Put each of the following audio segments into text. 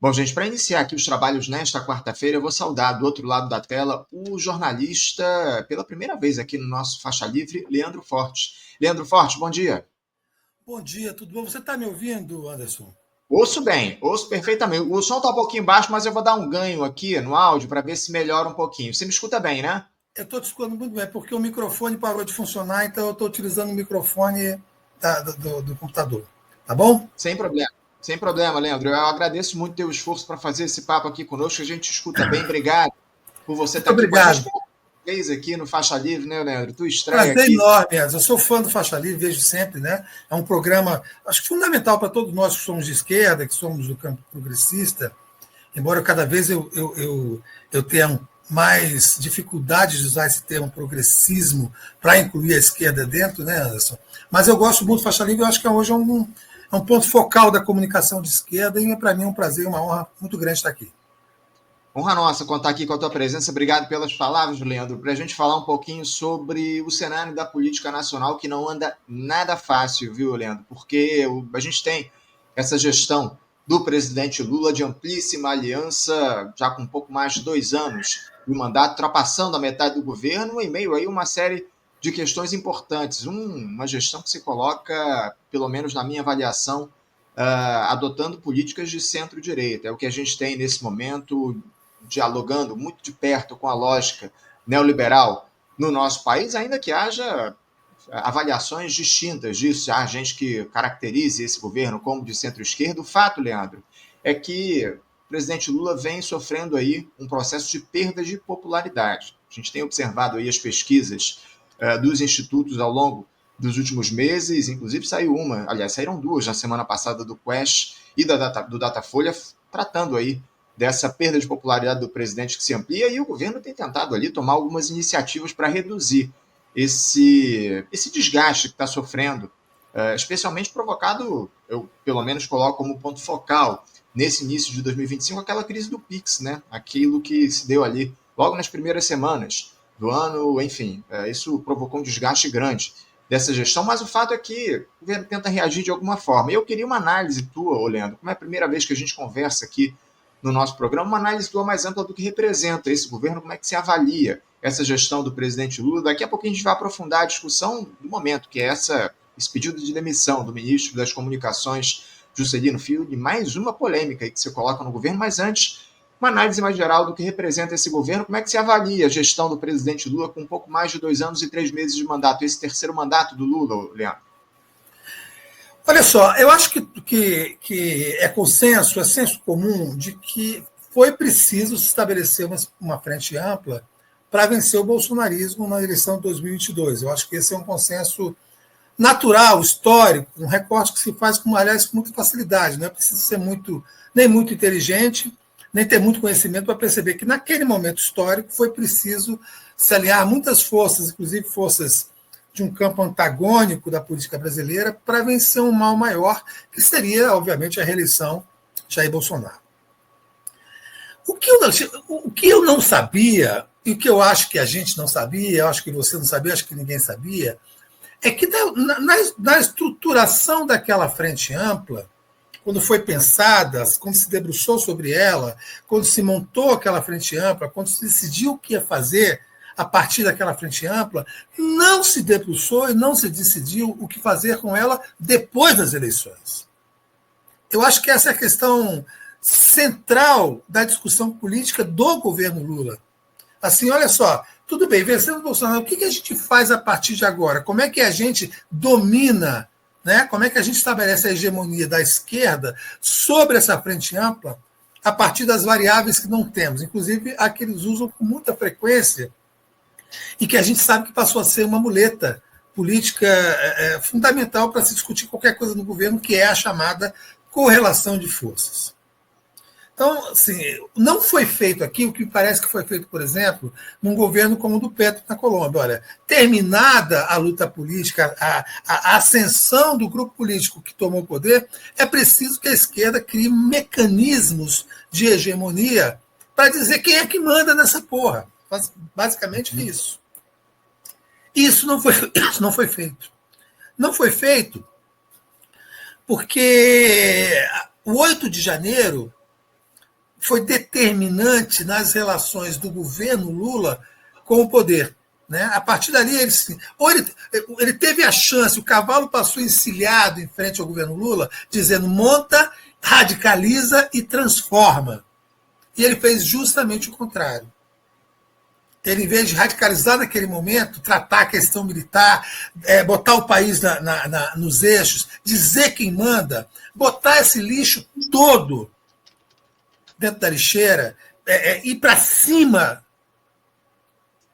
Bom, gente, para iniciar aqui os trabalhos nesta quarta-feira, eu vou saudar do outro lado da tela o jornalista, pela primeira vez aqui no nosso Faixa Livre, Leandro Fortes. Leandro Fortes, bom dia. Bom dia, tudo bom? Você está me ouvindo, Anderson? Ouço bem, ouço perfeitamente. O som está um pouquinho baixo, mas eu vou dar um ganho aqui no áudio para ver se melhora um pouquinho. Você me escuta bem, né? Eu estou te escutando muito bem, porque o microfone parou de funcionar, então eu estou utilizando o microfone do computador. Tá bom? Sem problema. Sem problema, Leandro. Eu agradeço muito o teu esforço para fazer esse papo aqui conosco. A gente escuta bem. Obrigado por você Muito estar aqui com a gente obrigado. pela vez aqui no Faixa Livre, né, Leandro? Tu estreia Prazer aqui. enorme, Anderson. Eu sou fã do Faixa Livre, vejo sempre, né? É um programa, acho que fundamental para todos nós que somos de esquerda, que somos do campo progressista, embora cada vez eu tenha mais dificuldade de usar esse termo progressismo para incluir a esquerda dentro, né, Anderson? Mas eu gosto muito do Faixa Livre, eu acho que hoje é um ponto focal da comunicação de esquerda e para mim é um prazer e uma honra muito grande estar aqui. Honra nossa contar aqui com a tua presença. Obrigado pelas palavras, Leandro, para a gente falar um pouquinho sobre o cenário da política nacional, que não anda nada fácil, viu, Leandro? Porque a gente tem essa gestão do presidente Lula de amplíssima aliança, já com um pouco mais de 2 anos de mandato, ultrapassando a metade do governo, em meio aí uma série de questões importantes. Uma gestão que se coloca, pelo menos na minha avaliação, adotando políticas de centro-direita. É o que a gente tem nesse momento, dialogando muito de perto com a lógica neoliberal no nosso país, ainda que haja avaliações distintas disso. Há gente que caracterize esse governo como de centro-esquerda. O fato, Leandro, é que o presidente Lula vem sofrendo aí um processo de perda de popularidade. A gente tem observado aí as pesquisas dos institutos ao longo dos últimos meses, inclusive saíram duas na semana passada do Quest e do Datafolha, tratando aí dessa perda de popularidade do presidente que se amplia, e o governo tem tentado ali tomar algumas iniciativas para reduzir esse desgaste que está sofrendo, especialmente provocado, eu pelo menos coloco como ponto focal, nesse início de 2025, aquela crise do Pix, né? Aquilo que se deu ali logo nas primeiras semanas do ano, enfim, isso provocou um desgaste grande dessa gestão, mas o fato é que o governo tenta reagir de alguma forma. E eu queria uma análise tua, Leandro, como é a primeira vez que a gente conversa aqui no nosso programa, uma análise tua mais ampla do que representa esse governo, como é que se avalia essa gestão do presidente Lula. Daqui a pouquinho a gente vai aprofundar a discussão do momento, que é esse pedido de demissão do ministro das Comunicações, Juscelino Filho, de mais uma polêmica aí que se coloca no governo, mas antes, uma análise mais geral do que representa esse governo, como é que se avalia a gestão do presidente Lula com um pouco mais de 2 anos e 3 meses de mandato, esse terceiro mandato do Lula, Leandro? Olha só, eu acho que é consenso, é senso comum de que foi preciso se estabelecer uma frente ampla para vencer o bolsonarismo na eleição de 2022. Eu acho que esse é um consenso natural, histórico, um recorte que se faz aliás, com muita facilidade. Não é preciso ser nem muito inteligente, nem ter muito conhecimento para perceber que naquele momento histórico foi preciso se aliar muitas forças, inclusive forças de um campo antagônico da política brasileira, para vencer um mal maior, que seria, obviamente, a reeleição de Jair Bolsonaro. O que eu não sabia, e o que eu acho que a gente não sabia, eu acho que você não sabia, acho que ninguém sabia, é que na estruturação daquela frente ampla, quando foi pensada, quando se debruçou sobre ela, quando se montou aquela frente ampla, quando se decidiu o que ia fazer a partir daquela frente ampla, não se debruçou e não se decidiu o que fazer com ela depois das eleições. Eu acho que essa é a questão central da discussão política do governo Lula. Assim, olha só, tudo bem, vencendo o Bolsonaro, o que a gente faz a partir de agora? Como é que a gente domina, né? Como é que a gente estabelece a hegemonia da esquerda sobre essa frente ampla a partir das variáveis que não temos, inclusive a que eles usam com muita frequência e que a gente sabe que passou a ser uma muleta política fundamental para se discutir qualquer coisa no governo, que é a chamada correlação de forças. Então, assim, não foi feito aqui o que parece que foi feito, por exemplo, num governo como o do Petro na Colômbia. Olha, terminada a luta política, a ascensão do grupo político que tomou o poder, é preciso que a esquerda crie mecanismos de hegemonia para dizer quem é que manda nessa porra. Basicamente isso. Isso não foi feito. Não foi feito porque o 8 de janeiro foi determinante nas relações do governo Lula com o poder. Né? A partir dali, ele teve a chance, o cavalo passou encilhado em frente ao governo Lula, dizendo monta, radicaliza e transforma. E ele fez justamente o contrário. Ele, em vez de radicalizar naquele momento, tratar a questão militar, botar o país nos eixos, dizer quem manda, botar esse lixo todo dentro da lixeira, ir para cima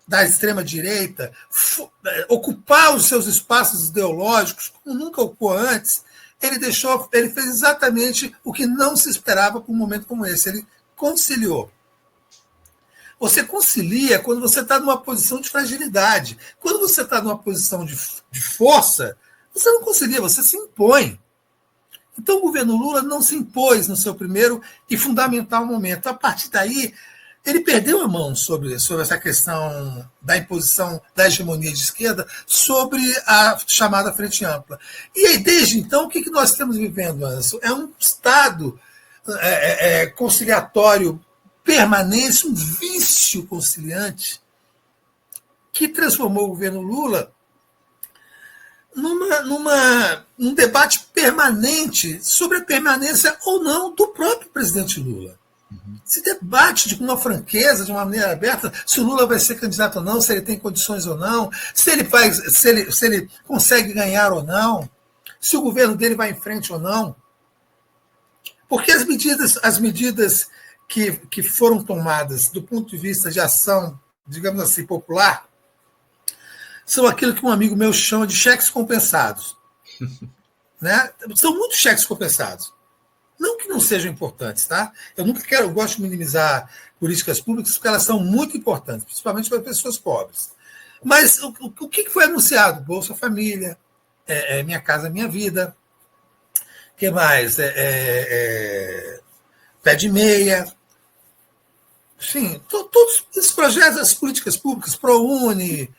da extrema-direita, ocupar os seus espaços ideológicos, como nunca ocupou antes, ele fez exatamente o que não se esperava para um momento como esse. Ele conciliou. Você concilia quando você está numa posição de fragilidade. Quando você está numa posição de força, você não concilia, você se impõe. Então o governo Lula não se impôs no seu primeiro e fundamental momento. A partir daí, ele perdeu a mão sobre essa questão da imposição da hegemonia de esquerda sobre a chamada Frente Ampla. E aí, desde então, o que nós estamos vivendo, Anderson? É um estado conciliatório permanente, um vício conciliante, que transformou o governo Lula num debate permanente sobre a permanência ou não do próprio presidente Lula. Se debate com uma franqueza, de uma maneira aberta, se o Lula vai ser candidato ou não, se ele tem condições ou não, se ele consegue ganhar ou não, se o governo dele vai em frente ou não. Porque as medidas que foram tomadas do ponto de vista de ação, digamos assim, popular, são aquilo que um amigo meu chama de cheques compensados. Né? São muitos cheques compensados. Não que não sejam importantes, tá? Eu gosto de minimizar políticas públicas porque elas são muito importantes, principalmente para pessoas pobres. Mas o que foi anunciado? Bolsa Família, Minha Casa Minha Vida, o que mais? Pé de Meia. Enfim, todos esses projetos, as políticas públicas, ProUni,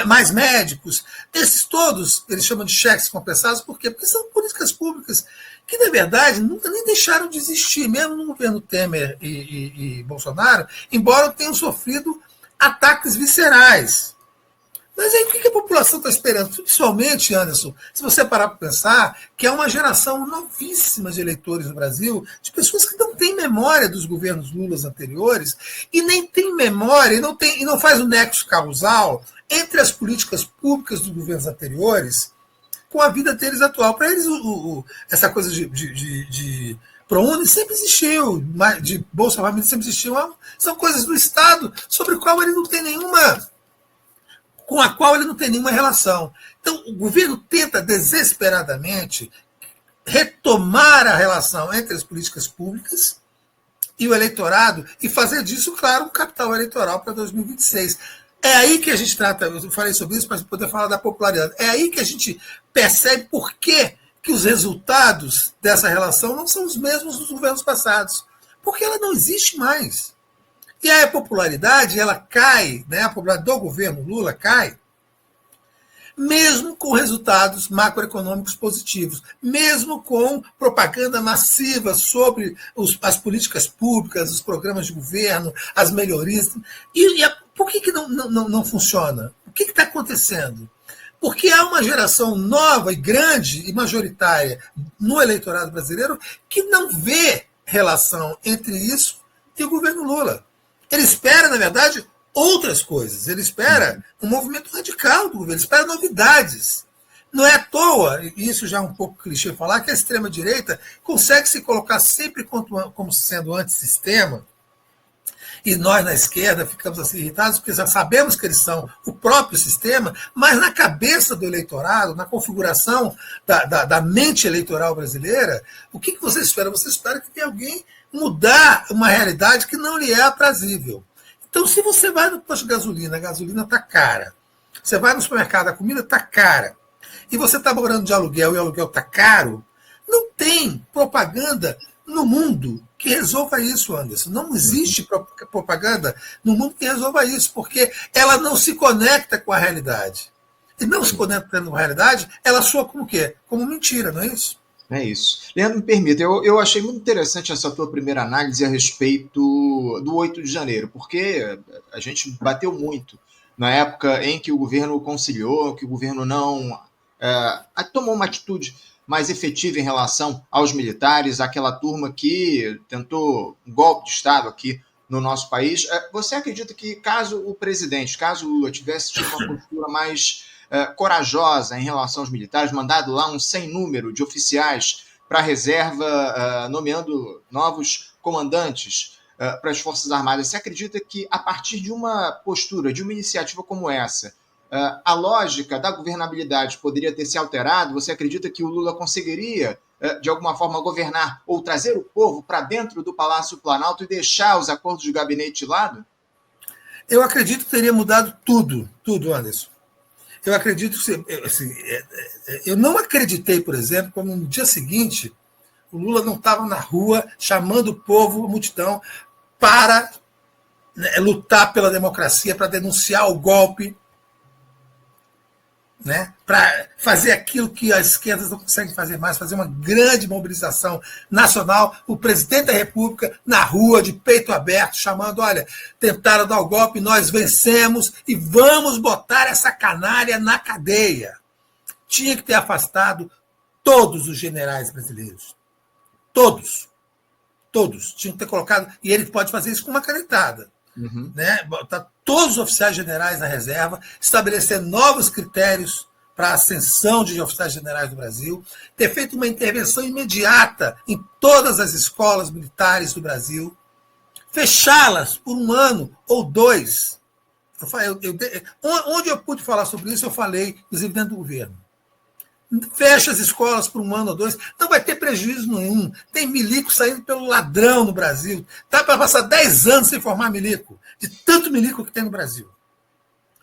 mais médicos, esses todos eles chamam de cheques compensados, por quê? Porque são políticas públicas que, na verdade, nunca nem deixaram de existir, mesmo no governo Temer e Bolsonaro, embora tenham sofrido ataques viscerais. Mas aí o que a população está esperando? Principalmente, Anderson, se você parar para pensar, que é uma geração novíssima de eleitores no Brasil, de pessoas que não têm memória dos governos Lula anteriores, e nem têm memória, e não faz o nexo causal entre as políticas públicas dos governos anteriores com a vida deles atual. Para eles, essa coisa de ProUni sempre existiu, de Bolsa Família sempre existiu. São coisas do Estado sobre o qual ele não tem com a qual ele não tem nenhuma relação. Então, o governo tenta desesperadamente retomar a relação entre as políticas públicas e o eleitorado e fazer disso, claro, um capital eleitoral para 2026. É aí que a gente trata, eu falei sobre isso para poder falar da popularidade, é aí que a gente percebe por que os resultados dessa relação não são os mesmos dos governos passados. Porque ela não existe mais. E aí a popularidade, ela cai, né? A popularidade do governo Lula cai, mesmo com resultados macroeconômicos positivos, mesmo com propaganda massiva sobre as políticas públicas, os programas de governo, as melhorias. Por que não funciona? O que está acontecendo? Porque há uma geração nova e grande e majoritária no eleitorado brasileiro que não vê relação entre isso e o governo Lula. Ele espera, na verdade, outras coisas. Ele espera um movimento radical do governo, ele espera novidades. Não é à toa, e isso já é um pouco clichê falar, que a extrema-direita consegue se colocar sempre como sendo antissistema, e nós, na esquerda, ficamos assim irritados, porque já sabemos que eles são o próprio sistema, mas na cabeça do eleitorado, na configuração da mente eleitoral brasileira, o que você espera? Você espera que tenha alguém mudar uma realidade que não lhe é aprazível. Então, se você vai no posto de gasolina, a gasolina está cara. Você vai no supermercado, a comida está cara. E você está morando de aluguel e o aluguel está caro, não tem propaganda no mundo que resolva isso, Anderson. Não existe propaganda no mundo que resolva isso, porque ela não se conecta com a realidade. E não se conecta com a realidade, ela soa como o quê? Como mentira, não é isso? É isso. Leandro, me permita, eu achei muito interessante essa tua primeira análise a respeito do 8 de janeiro, porque a gente bateu muito na época em que o governo conciliou, que o governo não tomou uma atitude mais efetiva em relação aos militares, aquela turma que tentou um golpe de Estado aqui no nosso país. Você acredita que caso o presidente, caso o Lula tivesse tido uma postura mais corajosa em relação aos militares, mandado lá um sem número de oficiais para a reserva, nomeando novos comandantes para as Forças Armadas, você acredita que a partir de uma postura, de uma iniciativa como essa, a lógica da governabilidade poderia ter se alterado? Você acredita que o Lula conseguiria, de alguma forma, governar ou trazer o povo para dentro do Palácio Planalto e deixar os acordos de gabinete de lado? Eu acredito que teria mudado tudo, tudo, Anderson. Eu acredito que, assim, eu não acreditei, por exemplo, como no dia seguinte o Lula não estava na rua chamando o povo, a multidão, para lutar pela democracia, para denunciar o golpe, né, para fazer aquilo que as esquerdas não conseguem fazer mais, fazer uma grande mobilização nacional, o presidente da República na rua, de peito aberto, chamando, olha, tentaram dar o golpe, nós vencemos e vamos botar essa canalha na cadeia. Tinha que ter afastado todos os generais brasileiros. Todos. Todos. Tinham que ter colocado, e ele pode fazer isso com uma canetada. Uhum. Né? Botar todos os oficiais generais na reserva, estabelecer novos critérios para a ascensão de oficiais generais do Brasil, ter feito uma intervenção imediata em todas as escolas militares do Brasil, fechá-las por 1 ano ou 2. Onde eu pude falar sobre isso, eu falei, inclusive dentro do governo. Fecha as escolas por 1 ano ou 2, não vai ter prejuízo nenhum. Tem milico saindo pelo ladrão no Brasil. Dá para passar 10 anos sem formar milico, de tanto milico que tem no Brasil.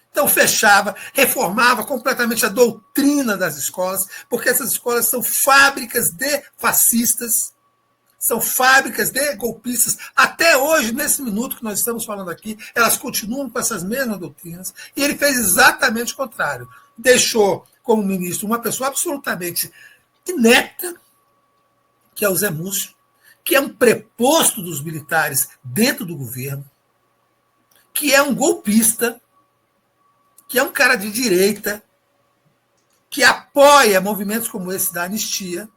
Então fechava, reformava completamente a doutrina das escolas, porque essas escolas são fábricas de fascistas, são fábricas de golpistas. Até hoje, nesse minuto que nós estamos falando aqui, elas continuam com essas mesmas doutrinas, e ele fez exatamente o contrário. Deixou como ministro uma pessoa absolutamente inepta, que é o Zé Múcio, que é um preposto dos militares dentro do governo, que é um golpista, que é um cara de direita, que apoia movimentos como esse da anistia.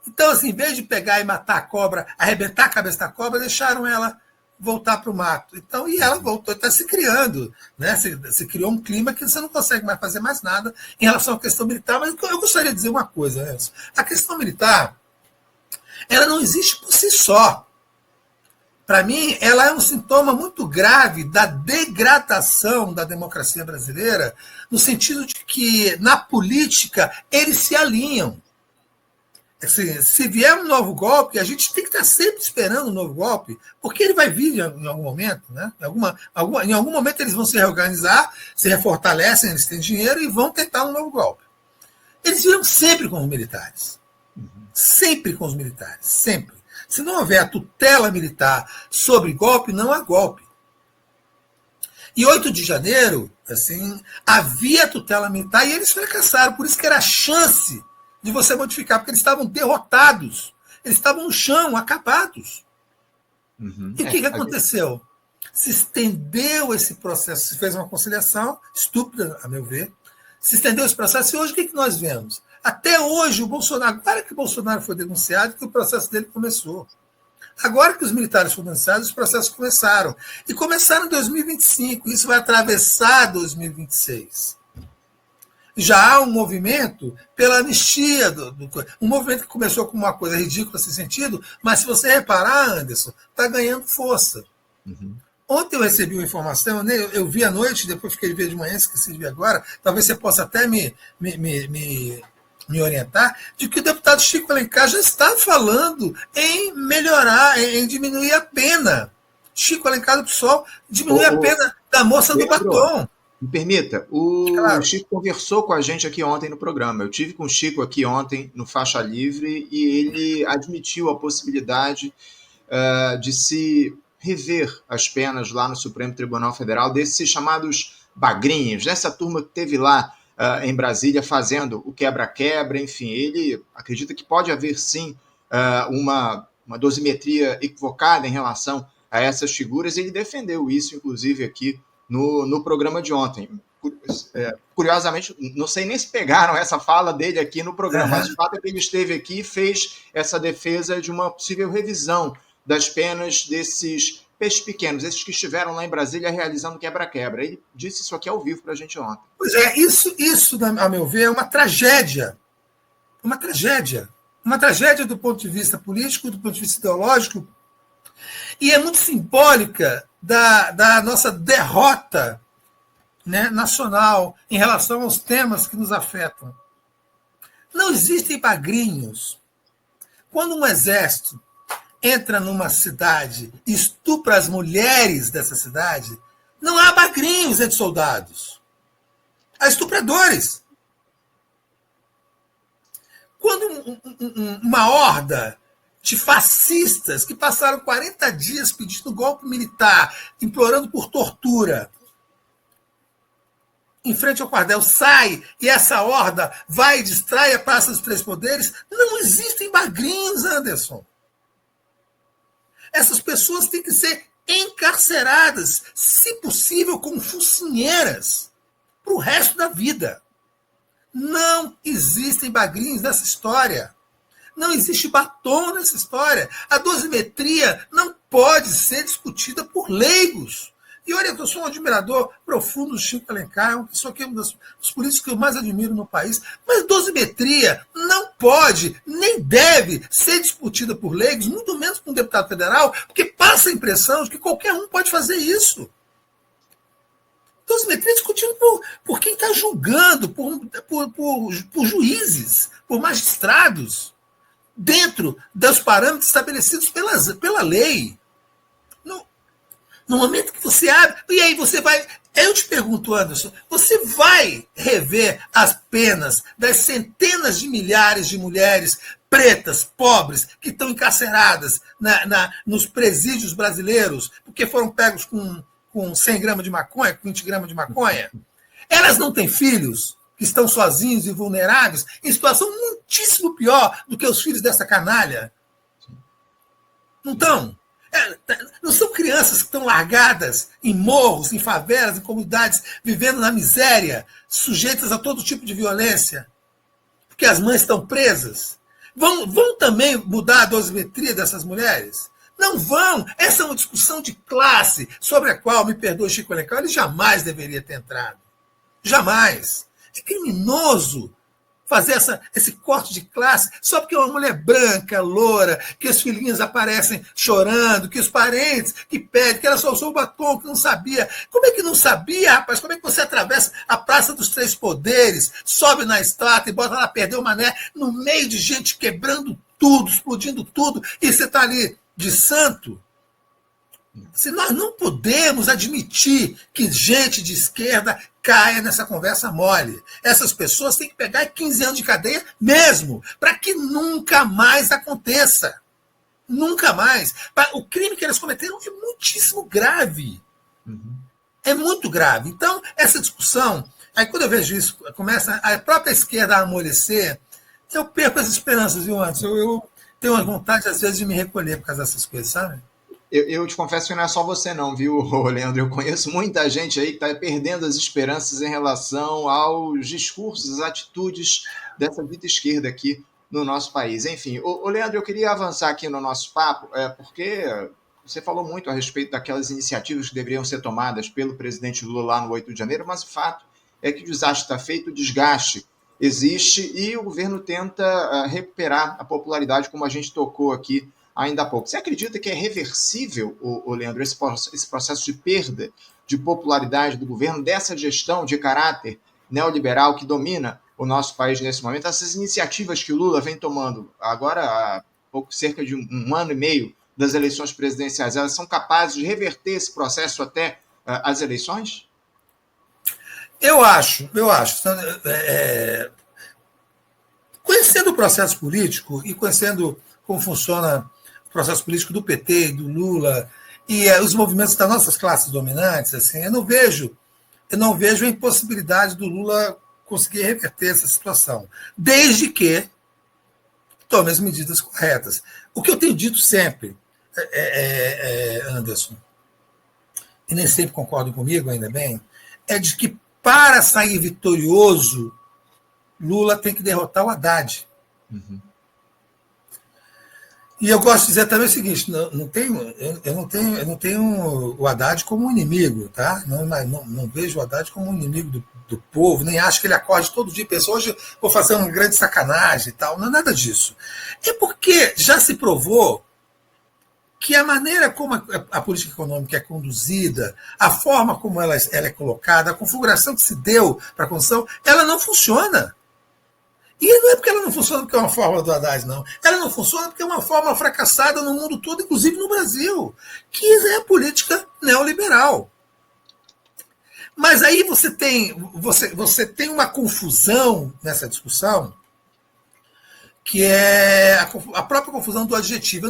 Então, assim, em vez de pegar e matar a cobra, arrebentar a cabeça da cobra, deixaram ela voltar para o mato. Então, e ela voltou, está se criando, né? Se criou um clima que você não consegue mais fazer mais nada em relação à questão militar. Mas eu gostaria de dizer uma coisa, Nelson. A questão militar, ela não existe por si só. Para mim, ela é um sintoma muito grave da degradação da democracia brasileira, no sentido de que, na política, eles se alinham. Assim, se vier um novo golpe, a gente tem que estar sempre esperando um novo golpe, porque ele vai vir em algum momento. Né? Em algum momento eles vão se reorganizar, se refortalecem, eles têm dinheiro e vão tentar um novo golpe. Eles viram sempre com os militares. Sempre com os militares. Sempre. Se não houver a tutela militar sobre golpe, não há golpe. E 8 de janeiro, assim, havia tutela militar e eles fracassaram. Por isso que era a chance de você modificar, porque eles estavam derrotados. Eles estavam no chão, acabados. Uhum. E o que aconteceu? Se estendeu esse processo, se fez uma conciliação, estúpida, a meu ver, se estendeu esse processo, e hoje o que nós vemos? Até hoje, o Bolsonaro, agora que o Bolsonaro foi denunciado, que o processo dele começou. Agora que os militares foram denunciados, os processos começaram. E começaram em 2025, isso vai atravessar 2026. Já há um movimento pela anistia, um movimento que começou com uma coisa ridícula nesse sentido, mas se você reparar, Anderson, está ganhando força. Uhum. Ontem eu recebi uma informação, eu vi à noite, depois fiquei de ver de manhã, esqueci de ver agora, talvez você possa até me orientar, de que o deputado Chico Alencar já está falando em melhorar, em diminuir a pena. Chico Alencar do PSOL diminuir a pena da moça do batom. Me permita, claro. Chico conversou com a gente aqui ontem no programa. Eu tive com o Chico aqui ontem no Faixa Livre e ele admitiu a possibilidade de se rever as penas lá no Supremo Tribunal Federal desses chamados bagrinhos, dessa turma que teve lá em Brasília fazendo o quebra-quebra, enfim, ele acredita que pode haver sim uma dosimetria equivocada em relação a essas figuras, e ele defendeu isso, inclusive, aqui no programa de ontem. Curiosamente, não sei nem se pegaram essa fala dele aqui no programa, mas o fato é que ele esteve aqui e fez essa defesa de uma possível revisão das penas desses peixes pequenos, esses que estiveram lá em Brasília realizando quebra-quebra. Ele disse isso aqui ao vivo para a gente ontem. Pois é, isso, a meu ver, é uma tragédia. Uma tragédia. Uma tragédia do ponto de vista político, do ponto de vista ideológico, e é muito simbólica da nossa derrota, né, nacional em relação aos temas que nos afetam. Não existem bagrinhos. Quando um exército entra numa cidade e estupra as mulheres dessa cidade, não há bagrinhos entre soldados. Há estupradores. Quando uma horda de fascistas que passaram 40 dias pedindo golpe militar, implorando por tortura, em frente ao quartel, sai e essa horda vai e distrai a Praça dos Três Poderes, não existem bagrinhos, Anderson. Essas pessoas têm que ser encarceradas, se possível, como focinheiras, para o resto da vida. Não existem bagrinhos nessa história. Não existe batom nessa história. A dosimetria não pode ser discutida por leigos. E olha, eu sou um admirador profundo do Chico Alencar, isso aqui é um dos políticos que eu mais admiro no país, mas dosimetria não pode, nem deve ser discutida por leigos, muito menos por um deputado federal, porque passa a impressão de que qualquer um pode fazer isso. Dosimetria é discutida por quem está julgando, por juízes, por magistrados, dentro dos parâmetros estabelecidos pela lei. No momento que você abre, e aí você vai... Eu te pergunto, Anderson, você vai rever as penas das centenas de milhares de mulheres pretas, pobres, que estão encarceradas nos presídios brasileiros, porque foram pegos com 100 gramas de maconha, com 20 gramas de maconha? Elas não têm filhos, que estão sozinhos e vulneráveis, em situação muitíssimo pior do que os filhos dessa canalha? Não estão? Não são crianças que estão largadas em morros, em favelas, em comunidades, vivendo na miséria, sujeitas a todo tipo de violência, porque as mães estão presas? Vão também mudar a dosimetria dessas mulheres? Não vão. Essa é uma discussão de classe sobre a qual, me perdoe Chico Alencar, ele jamais deveria ter entrado. Jamais. É criminoso fazer esse corte de classe só porque é uma mulher branca, loura, que os filhinhos aparecem chorando, que os parentes que pedem, que ela só usou o batom, que não sabia. Como é que não sabia, rapaz? Como é que você atravessa a Praça dos Três Poderes, sobe na estátua e bota lá perder o mané no meio de gente quebrando tudo, explodindo tudo, e você está ali de santo? Se nós não podemos admitir que gente de esquerda caia nessa conversa mole. Essas pessoas têm que pegar 15 anos de cadeia mesmo, para que nunca mais aconteça. Nunca mais. O crime que eles cometeram é muitíssimo grave. É muito grave. Então, essa discussão, aí quando eu vejo isso, começa a própria esquerda a amolecer, eu perco as esperanças, viu, Anderson? Eu tenho uma vontade, às vezes, de me recolher por causa dessas coisas, sabe? Eu te confesso que não é só você não, viu, Leandro? Eu conheço muita gente aí que está perdendo as esperanças em relação aos discursos, às atitudes dessa dita esquerda aqui no nosso país. Enfim, Leandro, eu queria avançar aqui no nosso papo, porque você falou muito a respeito daquelas iniciativas que deveriam ser tomadas pelo presidente Lula lá no 8 de janeiro, mas o fato é que o desastre está feito, o desgaste existe e o governo tenta recuperar a popularidade, como a gente tocou aqui ainda há pouco. Você acredita que é reversível, Leandro, esse processo de perda de popularidade do governo, dessa gestão de caráter neoliberal que domina o nosso país nesse momento? Essas iniciativas que o Lula vem tomando agora há cerca de um ano e meio das eleições presidenciais, elas são capazes de reverter esse processo até as eleições? Eu acho. Conhecendo o processo político e conhecendo como funciona o processo político do PT e do Lula e os movimentos das nossas classes dominantes, assim, eu não vejo a impossibilidade do Lula conseguir reverter essa situação, desde que tome as medidas corretas. O que eu tenho dito sempre, Anderson, e nem sempre concordam comigo, ainda bem, é de que para sair vitorioso, Lula tem que derrotar o Haddad. Uhum. E eu gosto de dizer também o seguinte: eu não tenho o Haddad como um inimigo, tá? Não vejo o Haddad como um inimigo do povo, nem acho que ele acorde todo dia e pensa, hoje vou fazer uma grande sacanagem e tal. Não é nada disso. É porque já se provou que a maneira como a política econômica é conduzida, a forma como ela é colocada, a configuração que se deu para a construção, ela não funciona. E não é porque ela não funciona porque é uma forma do Haddad, não. Ela não funciona porque é uma forma fracassada no mundo todo, inclusive no Brasil, que é a política neoliberal. Mas aí você tem uma confusão nessa discussão, que é a própria confusão do adjetivo.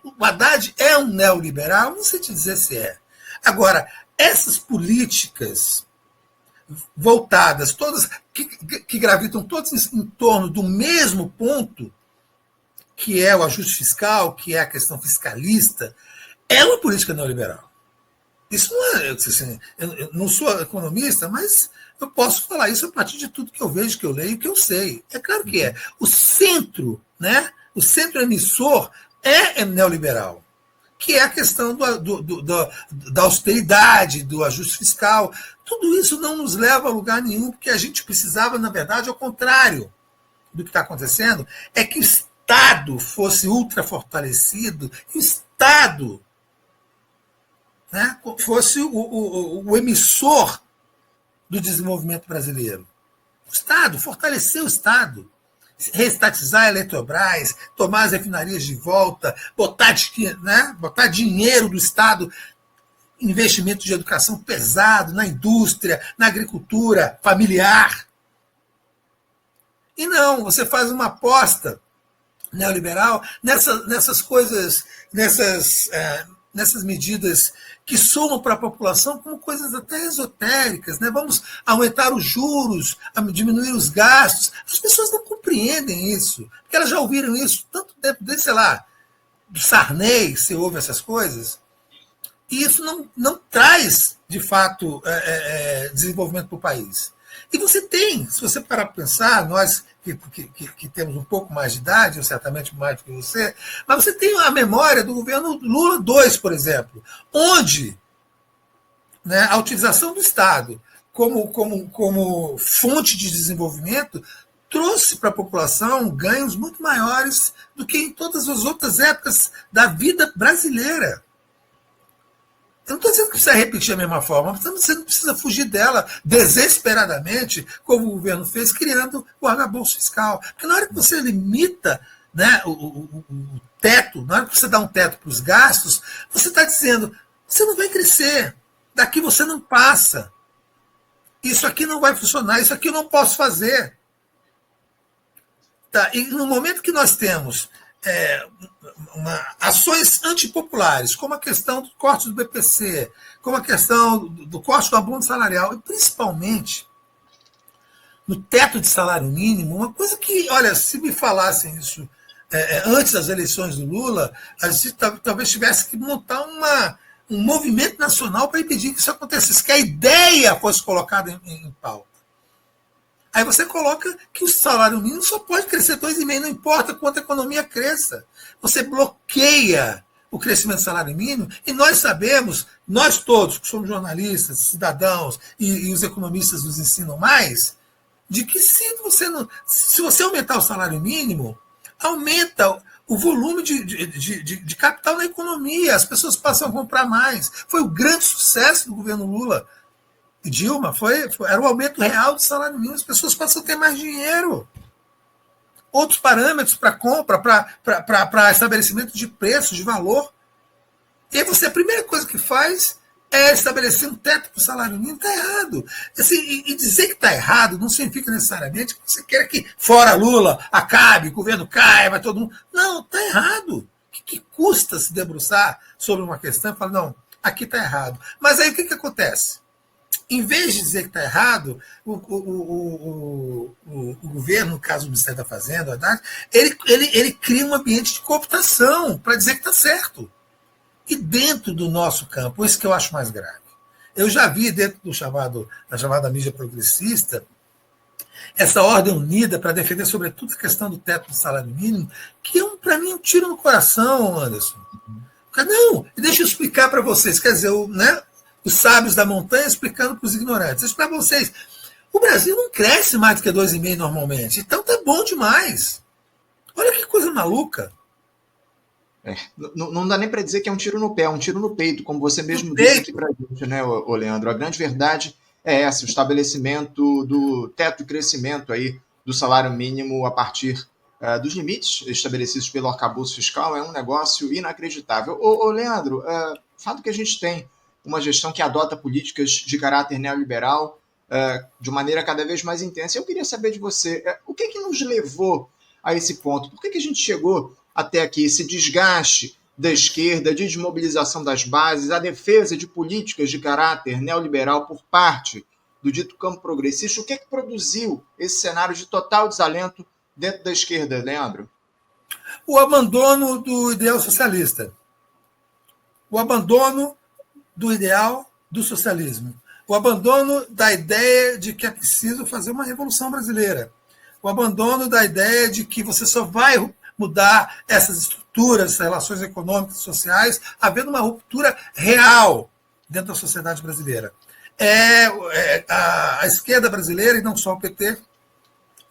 O Haddad é um neoliberal? Não sei te dizer se é. Agora, essas políticas voltadas, todas que gravitam todas em torno do mesmo ponto, que é o ajuste fiscal, que é a questão fiscalista, é uma política neoliberal. Isso não é. Assim, eu não sou economista, mas eu posso falar isso a partir de tudo que eu vejo, que eu leio, que eu sei. É claro que é. O centro, né? O centro emissor é neoliberal, que é a questão da austeridade, do ajuste fiscal. Tudo isso não nos leva a lugar nenhum, porque a gente precisava, na verdade, ao contrário do que está acontecendo, é que o Estado fosse ultra fortalecido, e o Estado, né, fosse o emissor do desenvolvimento brasileiro. O Estado, fortalecer o Estado, reestatizar a Eletrobras, tomar as refinarias de volta, botar dinheiro do Estado, investimento de educação pesado na indústria, na agricultura familiar. E não, você faz uma aposta neoliberal nessas coisas, nessas medidas que somam para a população como coisas até esotéricas, né? Vamos aumentar os juros, diminuir os gastos. As pessoas não compreendem isso, porque elas já ouviram isso tanto tempo, desde, sei lá, do Sarney, você ouve essas coisas, e isso não traz, de fato, desenvolvimento para o país. E você tem, se você parar para pensar, nós que temos um pouco mais de idade, ou certamente mais do que você, mas você tem a memória do governo Lula II, por exemplo, onde, né, a utilização do Estado como fonte de desenvolvimento trouxe para a população ganhos muito maiores do que em todas as outras épocas da vida brasileira. Eu não estou dizendo que precisa repetir a mesma forma, mas você não precisa fugir dela desesperadamente, como o governo fez, criando o arcabouço fiscal. Porque na hora que você limita, né, o teto, na hora que você dá um teto para os gastos, você está dizendo, você não vai crescer, daqui você não passa. Isso aqui não vai funcionar, isso aqui eu não posso fazer. Tá? E no momento que nós temos ações antipopulares, como a questão do corte do BPC, como a questão do corte do abono salarial, e principalmente no teto de salário mínimo, uma coisa que, olha, se me falassem isso antes das eleições do Lula, a gente talvez tivesse que montar um movimento nacional para impedir que isso acontecesse, que a ideia fosse colocada em pauta. Aí você coloca que o salário mínimo só pode crescer 2,5%, não importa quanto a economia cresça. Você bloqueia o crescimento do salário mínimo, e nós sabemos, nós todos, que somos jornalistas, cidadãos, e os economistas nos ensinam mais, de que se você aumentar o salário mínimo, aumenta o volume de capital na economia, as pessoas passam a comprar mais. Foi o grande sucesso do governo Lula e Dilma, era o aumento real do salário mínimo, as pessoas passam a ter mais dinheiro. Outros parâmetros para compra, para estabelecimento de preço, de valor. E aí a primeira coisa que faz é estabelecer um teto para o salário mínimo. Está errado. Assim, e dizer que está errado não significa necessariamente que você quer que, fora Lula, acabe, o governo caia, vai todo mundo. Não, está errado. O que custa se debruçar sobre uma questão e falar, não, aqui está errado. Mas aí o que acontece? em vez de dizer que está errado, o governo, no caso do Ministério da Fazenda, Haddad, ele cria um ambiente de cooptação para dizer que está certo. E dentro do nosso campo, isso que eu acho mais grave. Eu já vi dentro da chamada mídia progressista essa ordem unida para defender, sobretudo, a questão do teto do salário mínimo, que é, para mim, um tiro no coração, Anderson. Não, deixa eu explicar para vocês. Quer dizer, os sábios da montanha explicando para os ignorantes. Deixa eu explicar para vocês. O Brasil não cresce mais do que 2,5% normalmente. Então tá bom demais. Olha que coisa maluca. Não dá nem para dizer que é um tiro no pé, é um tiro no peito, como você mesmo disse aqui para a gente, né, ô Leandro? A grande verdade é essa, o estabelecimento do teto de crescimento aí do salário mínimo a partir dos limites estabelecidos pelo arcabouço fiscal é um negócio inacreditável. Ô Leandro, o fato que a gente tem uma gestão que adota políticas de caráter neoliberal de maneira cada vez mais intensa, eu queria saber de você, o que nos levou a esse ponto? Por que a gente chegou até aqui, esse desgaste da esquerda, de desmobilização das bases, a defesa de políticas de caráter neoliberal por parte do dito campo progressista? O que produziu esse cenário de total desalento dentro da esquerda, Leandro? O abandono do ideal socialista. O abandono do ideal do socialismo. O abandono da ideia de que é preciso fazer uma revolução brasileira. O abandono da ideia de que você só vai mudar essas estruturas, essas relações econômicas e sociais, havendo uma ruptura real dentro da sociedade brasileira. A esquerda brasileira, e não só o PT,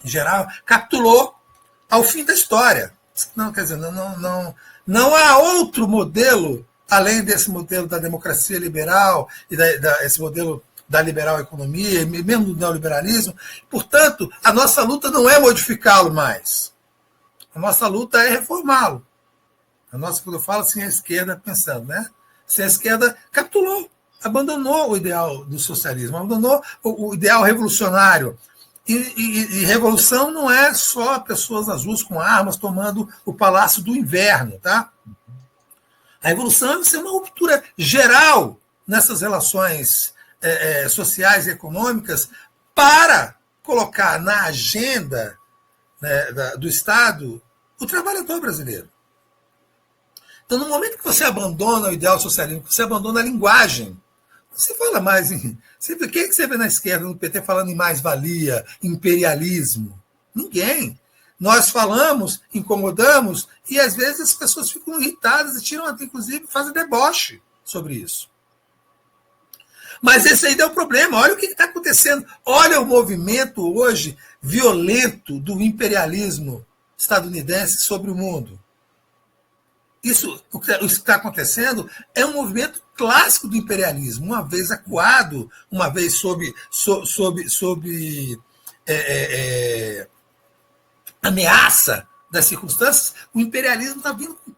em geral, capitulou ao fim da história. Não, quer dizer, não há outro modelo, além desse modelo da democracia liberal, e esse modelo da liberal economia, mesmo do neoliberalismo. Portanto, a nossa luta não é modificá-lo mais. A nossa luta é reformá-lo. Quando eu falo assim, a esquerda pensando, né? Se a esquerda capitulou, abandonou o ideal do socialismo, abandonou o ideal revolucionário. E revolução não é só pessoas nas ruas com armas tomando o Palácio do Inverno, tá? A revolução é ser uma ruptura geral nessas relações sociais e econômicas para colocar na agenda, né, do Estado o trabalhador brasileiro. Então, no momento que você abandona o ideal socialismo, você abandona a linguagem, você fala mais em... Quem é que você vê na esquerda, no PT, falando em mais-valia, imperialismo? Ninguém. Nós falamos, incomodamos, e às vezes as pessoas ficam irritadas e tiram, inclusive, fazem deboche sobre isso. Mas esse aí é o problema. Olha o que está acontecendo. Olha o movimento hoje violento do imperialismo estadunidense sobre o mundo. O que está acontecendo é um movimento clássico do imperialismo, uma vez acuado, uma vez sob ameaça das circunstâncias. O imperialismo está vindo com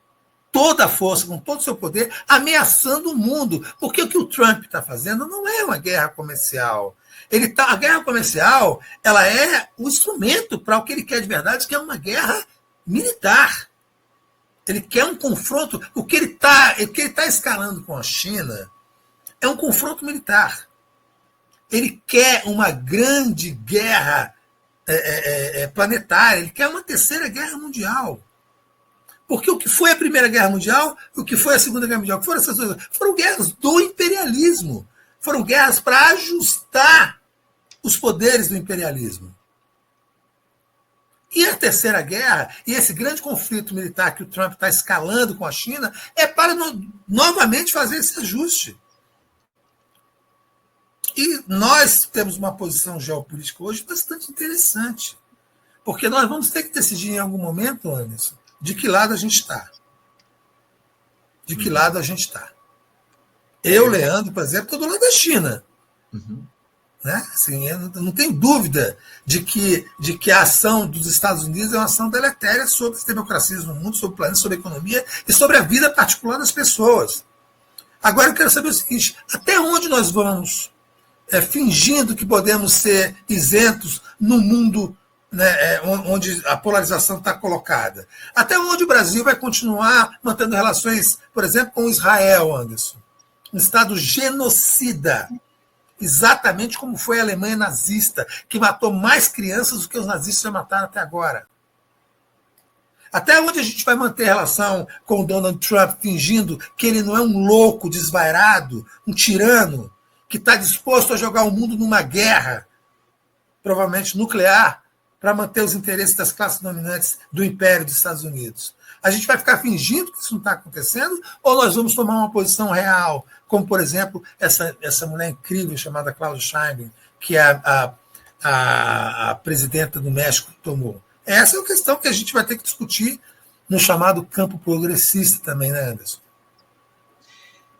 toda a força, com todo o seu poder, ameaçando o mundo. Porque o que o Trump está fazendo não é uma guerra comercial. A guerra comercial, ela é um instrumento para o que ele quer de verdade, que é uma guerra militar. Ele quer um confronto. O que ele está escalando com a China é um confronto militar. Ele quer uma grande guerra planetária. Ele quer uma terceira guerra mundial. Porque o que foi a Primeira Guerra Mundial, o que foi a Segunda Guerra Mundial, foram guerras do imperialismo. Foram guerras para ajustar os poderes do imperialismo. E a Terceira Guerra, e esse grande conflito militar que o Trump está escalando com a China, é para novamente fazer esse ajuste. E nós temos uma posição geopolítica hoje bastante interessante. Porque nós vamos ter que decidir em algum momento, Anderson, de que lado a gente está. De que lado a gente está. Eu, Leandro, por exemplo, estou do lado da China. Uhum. Né? Assim, eu não tenho dúvida de que a ação dos Estados Unidos é uma ação deletéria sobre as democracias no mundo, sobre o planeta, sobre a economia e sobre a vida particular das pessoas. Agora eu quero saber o seguinte: até onde nós vamos fingindo que podemos ser isentos no mundo, né, onde a polarização está colocada? Até onde o Brasil vai continuar mantendo relações, por exemplo, com Israel, Anderson? Um Estado genocida. exatamente como foi a Alemanha nazista, que matou mais crianças do que os nazistas já mataram até agora. Até onde a gente vai manter relação com o Donald Trump fingindo que ele não é um louco desvairado, um tirano, que está disposto a jogar o mundo numa guerra, provavelmente nuclear, para manter os interesses das classes dominantes do Império dos Estados Unidos? A gente vai ficar fingindo que isso não está acontecendo ou nós vamos tomar uma posição real, como, por exemplo, essa mulher incrível chamada Claudia Sheinbaum, que é a presidenta do México tomou? Essa é uma questão que a gente vai ter que discutir no chamado campo progressista também, né, Anderson?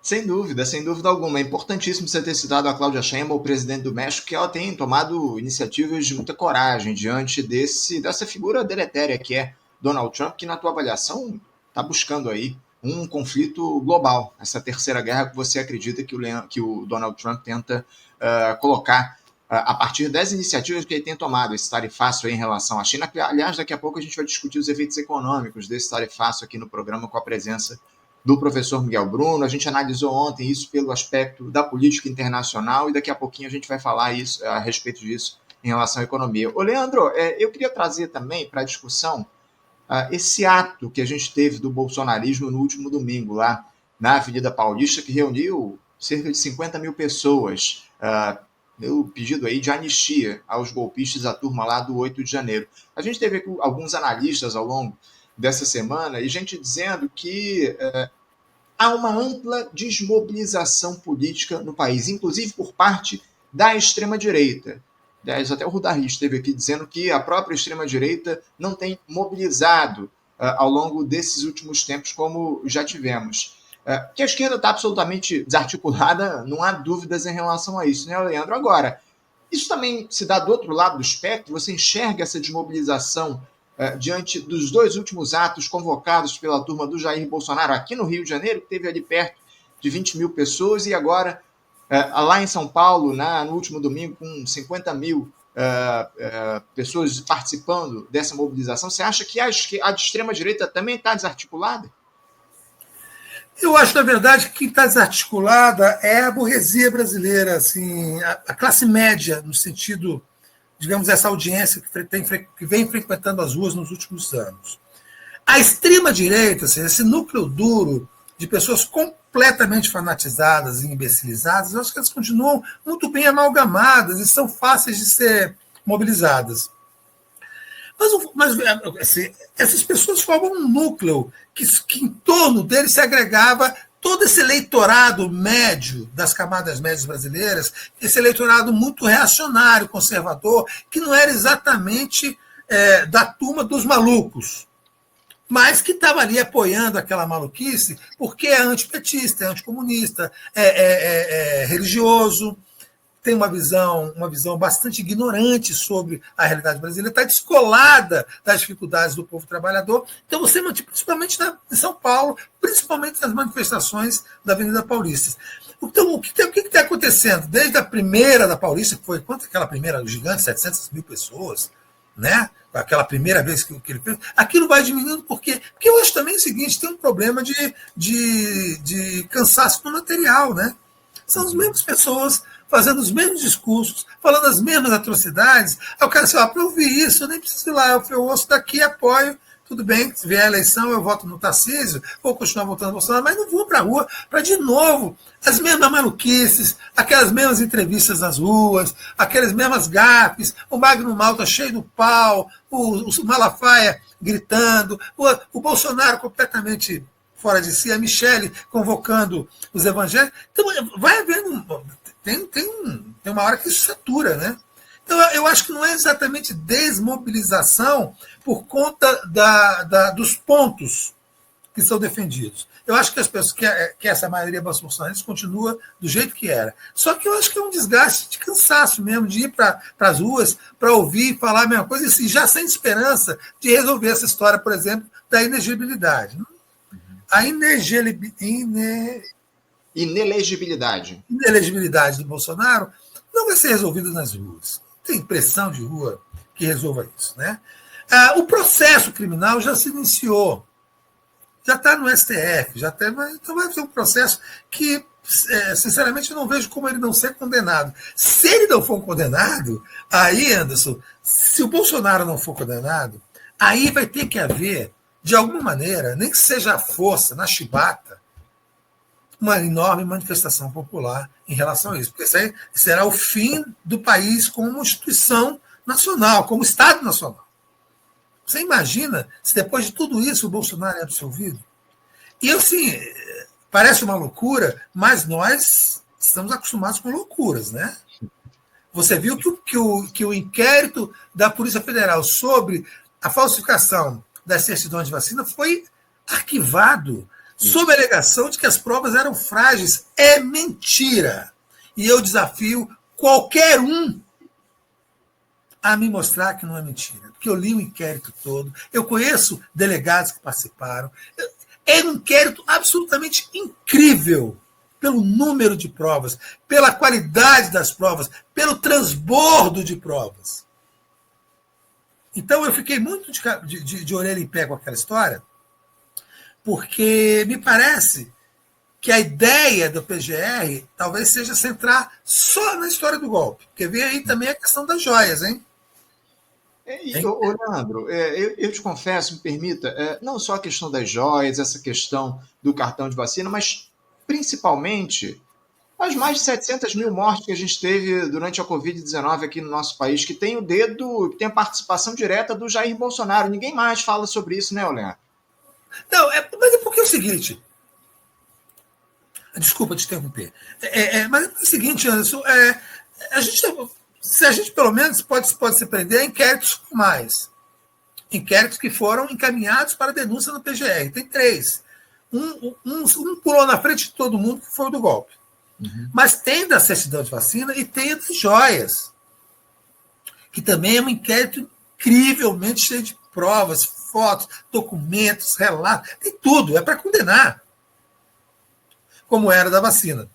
Sem dúvida alguma. É importantíssimo você ter citado a Claudia Sheinbaum, presidente do México, que ela tem tomado iniciativas de muita coragem diante dessa figura deletéria que é Donald Trump, que na tua avaliação está buscando aí um conflito global, essa terceira guerra que você acredita que o Donald Trump tenta colocar a partir das iniciativas que ele tem tomado, esse tarifaço aí em relação à China, que, aliás, daqui a pouco a gente vai discutir os efeitos econômicos desse tarifaço aqui no programa com a presença do professor Miguel Bruno. A gente analisou ontem isso pelo aspecto da política internacional e daqui a pouquinho a gente vai falar isso, a respeito disso em relação à economia. Ô, Leandro, eu queria trazer também para a discussão esse ato que a gente teve do bolsonarismo no último domingo, lá na Avenida Paulista, que reuniu cerca de 50 mil pessoas, no pedido aí de anistia aos golpistas, a turma lá do 8 de janeiro. A gente teve alguns analistas ao longo dessa semana e gente dizendo que há uma ampla desmobilização política no país, inclusive por parte da extrema-direita. Até o Rudari esteve aqui dizendo que a própria extrema-direita não tem mobilizado ao longo desses últimos tempos como já tivemos. Que a esquerda está absolutamente desarticulada, não há dúvidas em relação a isso, né, Leandro? Agora, isso também se dá do outro lado do espectro? Você enxerga essa desmobilização diante dos dois últimos atos convocados pela turma do Jair Bolsonaro aqui no Rio de Janeiro, que teve ali perto de 20 mil pessoas, e agora lá em São Paulo, no último domingo, com 50 mil pessoas participando dessa mobilização? Você acha que a extrema-direita também está desarticulada? Eu acho, na verdade, que quem está desarticulada é a burguesia brasileira, assim, a classe média, no sentido, digamos, essa audiência que vem frequentando as ruas nos últimos anos. A extrema-direita, assim, esse núcleo duro de pessoas completamente fanatizadas e imbecilizadas, eu acho que elas continuam muito bem amalgamadas e são fáceis de ser mobilizadas. Mas assim, essas pessoas formam um núcleo que em torno dele se agregava todo esse eleitorado médio das camadas médias brasileiras, esse eleitorado muito reacionário, conservador, que não era exatamente da turma dos malucos, mas que estava ali apoiando aquela maluquice porque é antipetista, é anticomunista, é religioso, tem uma visão bastante ignorante sobre a realidade brasileira, está descolada das dificuldades do povo trabalhador. Então você mantém, principalmente em São Paulo, principalmente nas manifestações da Avenida Paulista. Então, o que está acontecendo? Desde a primeira da Paulista, que foi quanto aquela primeira gigante, 700 mil pessoas, né? Aquela primeira vez que ele fez, aquilo vai diminuindo, porque eu acho também o seguinte, tem um problema de cansaço no material, né? São as mesmas pessoas fazendo os mesmos discursos, falando as mesmas atrocidades. Aí o cara diz, para ouvir isso, eu nem preciso ir lá, eu ouço daqui, apoio, tudo bem, se vier a eleição, eu voto no Tarcísio, vou continuar votando no Bolsonaro, mas não vou para a rua para, de novo, as mesmas maluquices, aquelas mesmas entrevistas nas ruas, aquelas mesmas gafes, o Magno Malta cheio do pau, o Malafaia gritando, o Bolsonaro completamente fora de si, a Michele convocando os evangélicos. Então, vai havendo... Tem uma hora que isso satura, né? Então, eu acho que não é exatamente desmobilização por conta dos pontos que são defendidos. Eu acho que as pessoas, que essa maioria bolsonarista continua do jeito que era. Só que eu acho que é um desgaste de cansaço mesmo, de ir para as ruas para ouvir e falar a mesma coisa, e assim, já sem esperança de resolver essa história, por exemplo, da inelegibilidade. A inelegibilidade do Bolsonaro não vai ser resolvida nas ruas. Não tem pressão de rua que resolva isso, né? O processo criminal já se iniciou. já está no STF, então vai ser um processo que, sinceramente, eu não vejo como ele não ser condenado. Se ele não for condenado, aí, Anderson, se o Bolsonaro não for condenado, aí vai ter que haver, de alguma maneira, nem que seja à força, na chibata, uma enorme manifestação popular em relação a isso, porque isso aí será o fim do país como instituição nacional, como Estado nacional. Você imagina se depois de tudo isso o Bolsonaro é absolvido? E assim, parece uma loucura, mas nós estamos acostumados com loucuras, né? Você viu que o inquérito da Polícia Federal sobre a falsificação das certidões de vacina foi arquivado sob a alegação de que as provas eram frágeis. É mentira. E eu desafio qualquer um a me mostrar que não é mentira. Porque eu li o inquérito todo, eu conheço delegados que participaram. É um inquérito absolutamente incrível pelo número de provas, pela qualidade das provas, pelo transbordo de provas. Então eu fiquei muito de orelha em pé com aquela história, porque me parece que a ideia do PGR talvez seja centrar só na história do golpe. Porque vem aí também a questão das joias, hein? Leandro, eu te confesso, me permita, não só a questão das joias, essa questão do cartão de vacina, mas principalmente as mais de 700 mil mortes que a gente teve durante a Covid-19 aqui no nosso país, que tem a participação direta do Jair Bolsonaro. Ninguém mais fala sobre isso, né, Leandro? Não, mas é porque é o seguinte. Desculpa te interromper. Mas é o seguinte, Anderson, se a gente pelo menos pode se prender a inquéritos formais. Inquéritos que foram encaminhados para denúncia no PGR. Tem 3. Um pulou na frente de todo mundo, que foi o do golpe. Uhum. Mas tem da certidão de vacina e tem das joias, que também é um inquérito incrivelmente cheio de provas, fotos, documentos, relatos, tem tudo, é para condenar, como era da vacina.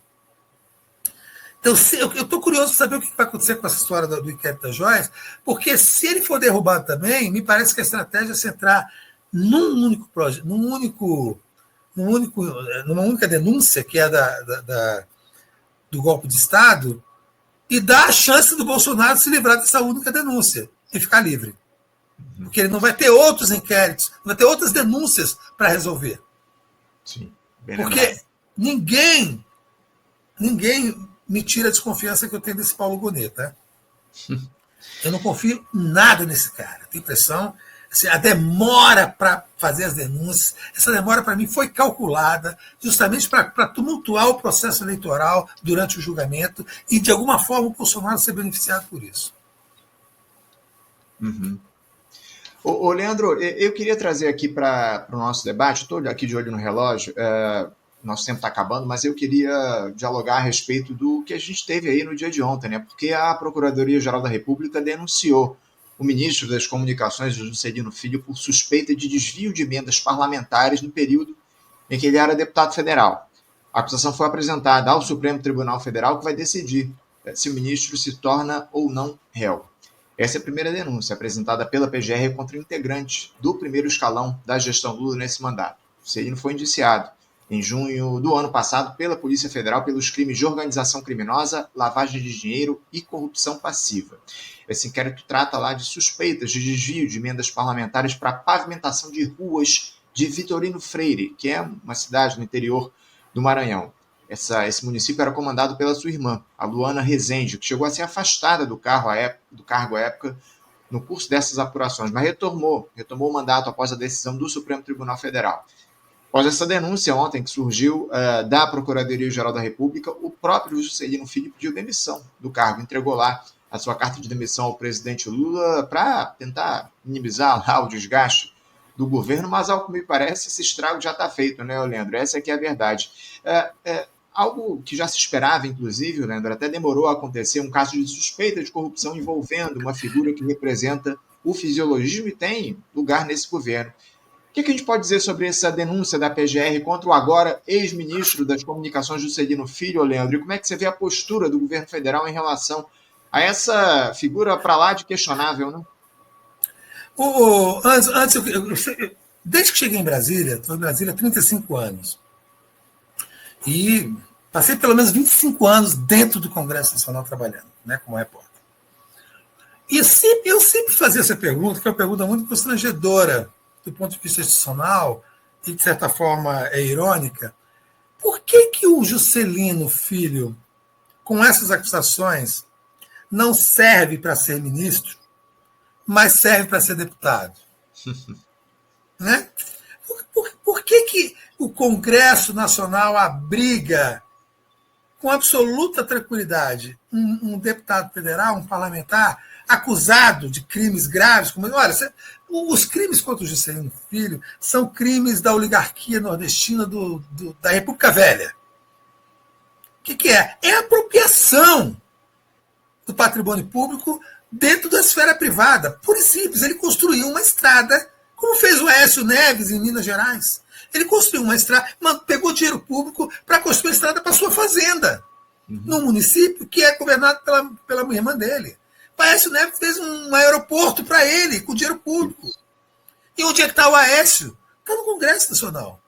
Então, eu estou curioso para saber o que vai acontecer com essa história do inquérito das joias, porque se ele for derrubado também, me parece que a estratégia é centrar num único projeto, numa única denúncia, que é do golpe de Estado, e dar a chance do Bolsonaro se livrar dessa única denúncia e ficar livre. Porque ele não vai ter outros inquéritos, não vai ter outras denúncias para resolver. Sim, porque ninguém me tira a desconfiança que eu tenho desse Paulo Gonet, tá? Eu não confio nada nesse cara. Tenho impressão, assim, a demora para fazer as denúncias, essa demora para mim foi calculada justamente para tumultuar o processo eleitoral durante o julgamento e, de alguma forma, o Bolsonaro ser beneficiado por isso. Uhum. Leandro, eu queria trazer aqui para o nosso debate, estou aqui de olho no relógio, nosso tempo está acabando, mas eu queria dialogar a respeito do que a gente teve aí no dia de ontem, né? Porque a Procuradoria-Geral da República denunciou o ministro das Comunicações, Juscelino Filho, por suspeita de desvio de emendas parlamentares no período em que ele era deputado federal. A acusação foi apresentada ao Supremo Tribunal Federal, que vai decidir se o ministro se torna ou não réu. Essa é a primeira denúncia apresentada pela PGR contra integrante do primeiro escalão da gestão Lula nesse mandato. Juscelino foi indiciado em junho do ano passado pela Polícia Federal pelos crimes de organização criminosa, lavagem de dinheiro e corrupção passiva. Esse inquérito trata lá de suspeitas de desvio de emendas parlamentares para a pavimentação de ruas de Vitorino Freire, que é uma cidade no interior do Maranhão. Esse município era comandado pela sua irmã, a Luana Rezende, que chegou a ser afastada do cargo à época no curso dessas apurações, mas retomou o mandato após a decisão do Supremo Tribunal Federal. Após essa denúncia ontem que surgiu da Procuradoria-Geral da República, o próprio Juscelino Filho pediu demissão do cargo, entregou lá a sua carta de demissão ao presidente Lula para tentar minimizar lá o desgaste do governo, mas ao que me parece esse estrago já está feito, né, Leandro? Essa aqui é a verdade. Algo que já se esperava, inclusive, Leandro, até demorou a acontecer, um caso de suspeita de corrupção envolvendo uma figura que representa o fisiologismo e tem lugar nesse governo. O que a gente pode dizer sobre essa denúncia da PGR contra o agora ex-ministro das Comunicações, Juscelino Filho, Leandro? E como é que você vê a postura do governo federal em relação a essa figura para lá de questionável, né? Antes, Desde que cheguei em Brasília, estou em Brasília há 35 anos, e passei pelo menos 25 anos dentro do Congresso Nacional trabalhando, né, como repórter. E eu sempre fazia essa pergunta, que é uma pergunta muito constrangedora do ponto de vista institucional, e de certa forma é irônica. Por que o Juscelino Filho, com essas acusações, não serve para ser ministro, mas serve para ser deputado? Né? Por que o Congresso Nacional abriga com absoluta tranquilidade um deputado federal, um parlamentar, acusado de crimes graves? Olha, os crimes contra o Juscelino Filho são crimes da oligarquia nordestina da República Velha. O que é? É apropriação do patrimônio público dentro da esfera privada. Pura e simples, ele construiu uma estrada, como fez o Aécio Neves em Minas Gerais. Ele construiu uma estrada, pegou dinheiro público para construir uma estrada para sua fazenda, num município que é governado pela irmã dele. O Aécio Neves fez um aeroporto para ele, com dinheiro público. E onde é que está o Aécio? Está no Congresso Nacional.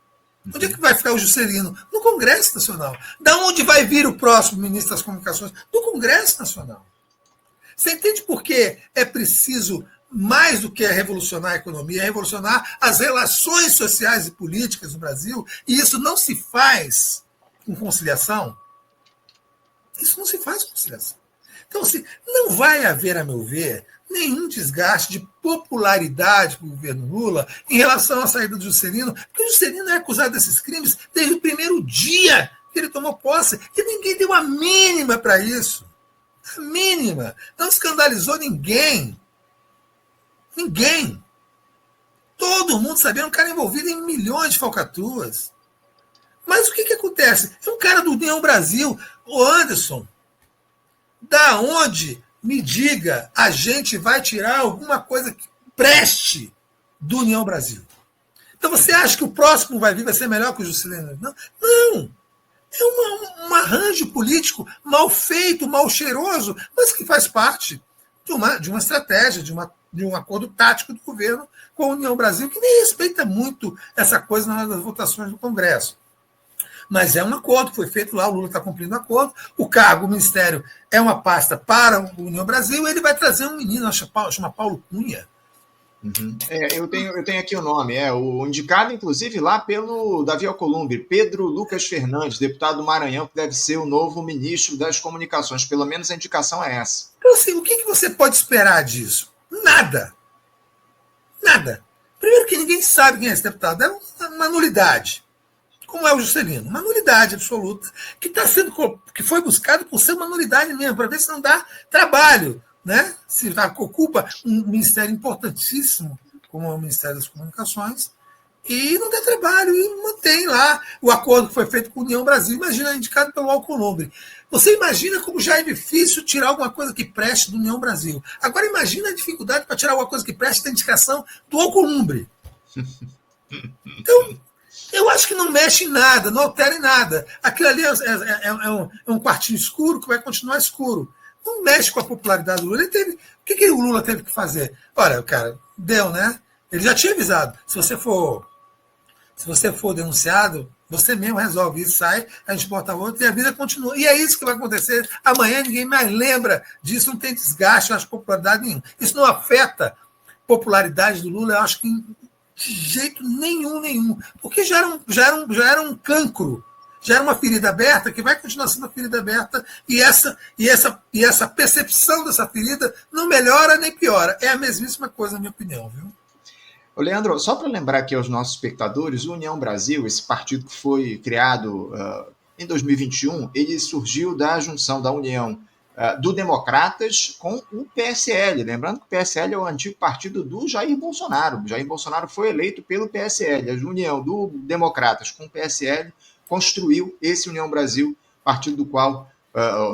Onde é que vai ficar o Juscelino? No Congresso Nacional. Da onde vai vir o próximo ministro das Comunicações? Do Congresso Nacional. Você entende por que é preciso, mais do que revolucionar a economia, revolucionar as relações sociais e políticas no Brasil? E isso não se faz com conciliação? Isso não se faz com conciliação. Então, assim, não vai haver, a meu ver, nenhum desgaste de popularidade para o governo Lula em relação à saída do Juscelino, porque o Juscelino é acusado desses crimes desde o primeiro dia que ele tomou posse, e ninguém deu a mínima para isso. A mínima. Não escandalizou ninguém. Ninguém. Todo mundo sabia, um cara envolvido em milhões de falcatruas. Mas o que acontece? É um cara do União Brasil, o Anderson, da onde, me diga, a gente vai tirar alguma coisa que preste do União Brasil? Então você acha que o próximo vai vir, vai ser melhor que o Juscelino? Não. Não. É um arranjo político mal feito, mal cheiroso, mas que faz parte de uma estratégia, de um acordo tático do governo com a União Brasil, que nem respeita muito essa coisa na hora das votações do Congresso. Mas é um acordo que foi feito lá, o Lula está cumprindo o acordo, o cargo, o ministério, é uma pasta para a União Brasil, ele vai trazer um menino, chama Paulo Cunha. Uhum. Eu tenho aqui o nome, o indicado, inclusive, lá pelo Davi Alcolumbre, Pedro Lucas Fernandes, deputado do Maranhão, que deve ser o novo ministro das Comunicações. Pelo menos a indicação é essa. Então, assim, o que você pode esperar disso? Nada. Nada. Primeiro que ninguém sabe quem é esse deputado. É uma nulidade. Como é o Juscelino? Uma nulidade absoluta, que foi buscado por ser uma nulidade mesmo, para ver se não dá trabalho, né? Se ocupa um ministério importantíssimo, como é o Ministério das Comunicações, e não dá trabalho, e mantém lá o acordo que foi feito com a União Brasil. Imagina, indicado pelo Alcolumbre. Você imagina como já é difícil tirar alguma coisa que preste do União Brasil. Agora imagina a dificuldade para tirar alguma coisa que preste da indicação do Alcolumbre. Então, eu acho que não mexe em nada, não altera em nada. Aquilo ali é um quartinho escuro que vai continuar escuro. Não mexe com a popularidade do Lula. O que o Lula teve que fazer? Olha, cara, deu, né? Ele já tinha avisado. Se você for denunciado, você mesmo resolve isso, sai, a gente bota outro e a vida continua. E é isso que vai acontecer. Amanhã ninguém mais lembra disso, não tem desgaste, eu acho, popularidade nenhuma. Isso não afeta a popularidade do Lula, eu acho que de jeito nenhum. Porque já era um cancro, já era uma ferida aberta, que vai continuar sendo uma ferida aberta, e essa percepção dessa ferida não melhora nem piora. É a mesmíssima coisa, na minha opinião, viu? Ô, Leandro, só para lembrar aqui aos nossos espectadores, o União Brasil, esse partido que foi criado em 2021, ele surgiu da junção da união do Democratas com o PSL. Lembrando que o PSL é o antigo partido do Jair Bolsonaro. O Jair Bolsonaro foi eleito pelo PSL. A união do Democratas com o PSL construiu esse União Brasil, partido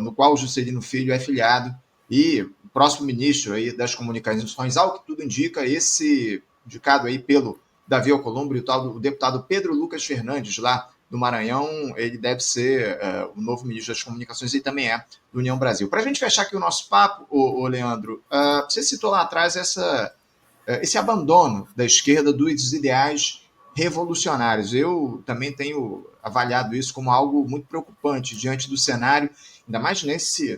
no qual o Juscelino Filho é filiado. E o próximo ministro aí das Comunicações, ao que tudo indica, esse indicado aí pelo Davi Alcolumbre, o deputado Pedro Lucas Fernandes, lá do Maranhão, ele deve ser o novo ministro das Comunicações e também é do União Brasil. Para a gente fechar aqui o nosso papo, Leandro, você citou lá atrás esse abandono da esquerda dos ideais revolucionários. Eu também tenho avaliado isso como algo muito preocupante diante do cenário, ainda mais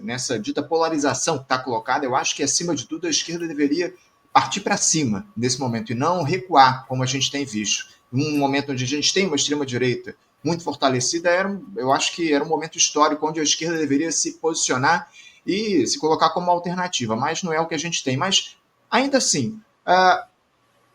nessa dita polarização que está colocada. Eu acho que, acima de tudo, a esquerda deveria partir para cima nesse momento e não recuar, como a gente tem visto. Num momento onde a gente tem uma extrema-direita muito fortalecida, eu acho que era um momento histórico onde a esquerda deveria se posicionar e se colocar como alternativa, mas não é o que a gente tem. Mas, ainda assim,